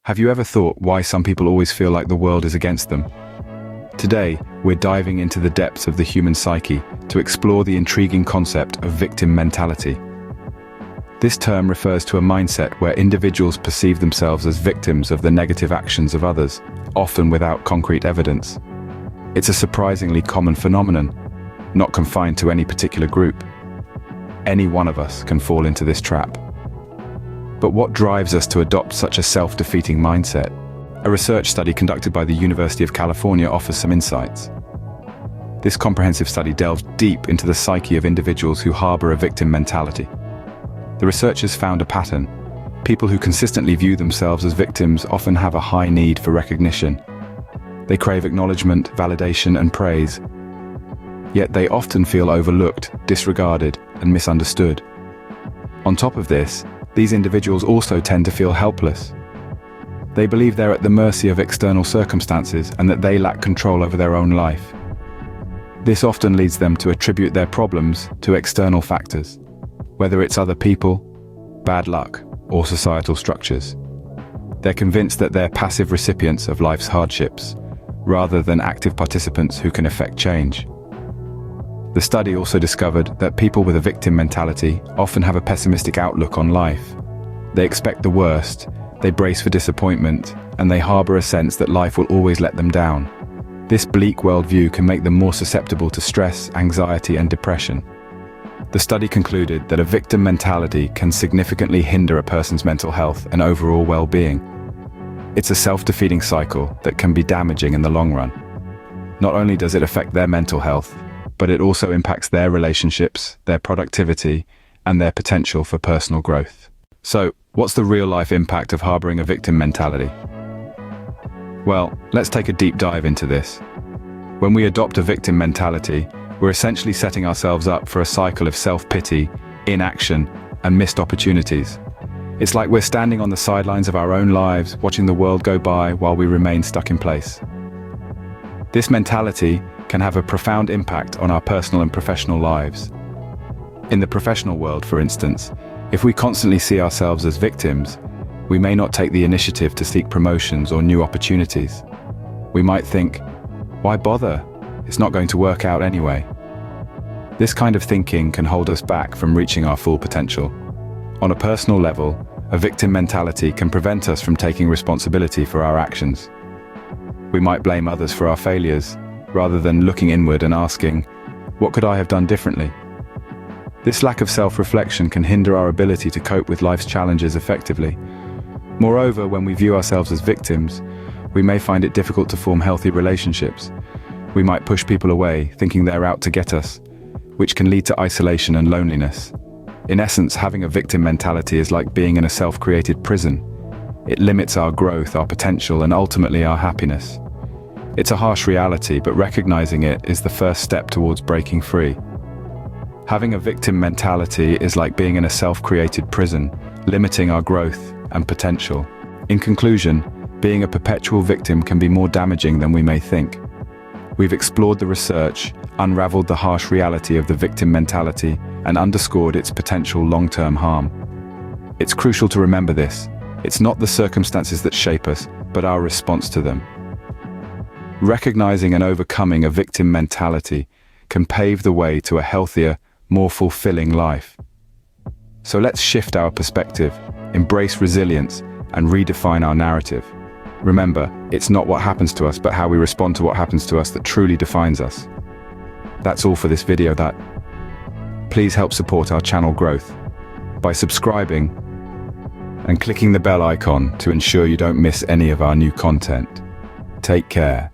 Have you ever thought why some people always feel like the world is against them? Today, we're diving into the depths of the human psyche to explore the intriguing concept of victim mentality. This term refers to a mindset where individuals perceive themselves as victims of the negative actions of others, often without concrete evidence. It's a surprisingly common phenomenon, not confined to any particular group. Any one of us can fall into this trap. But what drives us to adopt such a self-defeating mindset? A research study conducted by the University of California offers some insights. This comprehensive study delved deep into the psyche of individuals who harbor a victim mentality. The researchers found a pattern. People who consistently view themselves as victims often have a high need for recognition. They crave acknowledgement, validation, and praise. Yet they often feel overlooked, disregarded, and misunderstood. On top of this, these individuals also tend to feel helpless. They believe they're at the mercy of external circumstances and that they lack control over their own life. This often leads them to attribute their problems to external factors, whether it's other people, bad luck, or societal structures. They're convinced that they're passive recipients of life's hardships, rather than active participants who can effect change. The study also discovered that people with a victim mentality often have a pessimistic outlook on life. They expect the worst, they brace for disappointment, and they harbor a sense that life will always let them down. This bleak worldview can make them more susceptible to stress, anxiety, and depression. The study concluded that a victim mentality can significantly hinder a person's mental health and overall well-being. It's a self-defeating cycle that can be damaging in the long run. Not only does it affect their mental health, but it also impacts their relationships, their productivity, and their potential for personal growth. So, what's the real-life impact of harboring a victim mentality? Well, let's take a deep dive into this. When we adopt a victim mentality, we're essentially setting ourselves up for a cycle of self-pity, inaction, and missed opportunities. It's like we're standing on the sidelines of our own lives, watching the world go by while we remain stuck in place. This mentality can have a profound impact on our personal and professional lives. In the professional world, for instance, if we constantly see ourselves as victims, we may not take the initiative to seek promotions or new opportunities. We might think, why bother? It's not going to work out anyway. This kind of thinking can hold us back from reaching our full potential. On a personal level, a victim mentality can prevent us from taking responsibility for our actions. We might blame others for our failures, rather than looking inward and asking, what could I have done differently? This lack of self-reflection can hinder our ability to cope with life's challenges effectively. Moreover, when we view ourselves as victims, we may find it difficult to form healthy relationships. We might push people away, thinking they're out to get us, which can lead to isolation and loneliness. In essence, having a victim mentality is like being in a self-created prison. It limits our growth, our potential, and ultimately our happiness. It's a harsh reality, but recognizing it is the first step towards breaking free. Having a victim mentality is like being in a self-created prison, limiting our growth and potential. In conclusion, being a perpetual victim can be more damaging than we may think. We've explored the research, unraveled the harsh reality of the victim mentality, and underscored its potential long-term harm. It's crucial to remember this. It's not the circumstances that shape us, but our response to them. Recognizing and overcoming a victim mentality can pave the way to a healthier, more fulfilling life. So let's shift our perspective, embrace resilience, and redefine our narrative. Remember, it's not what happens to us, but how we respond to what happens to us that truly defines us. That's all for this video. Please help support our channel growth by subscribing and clicking the bell icon to ensure you don't miss any of our new content. Take care.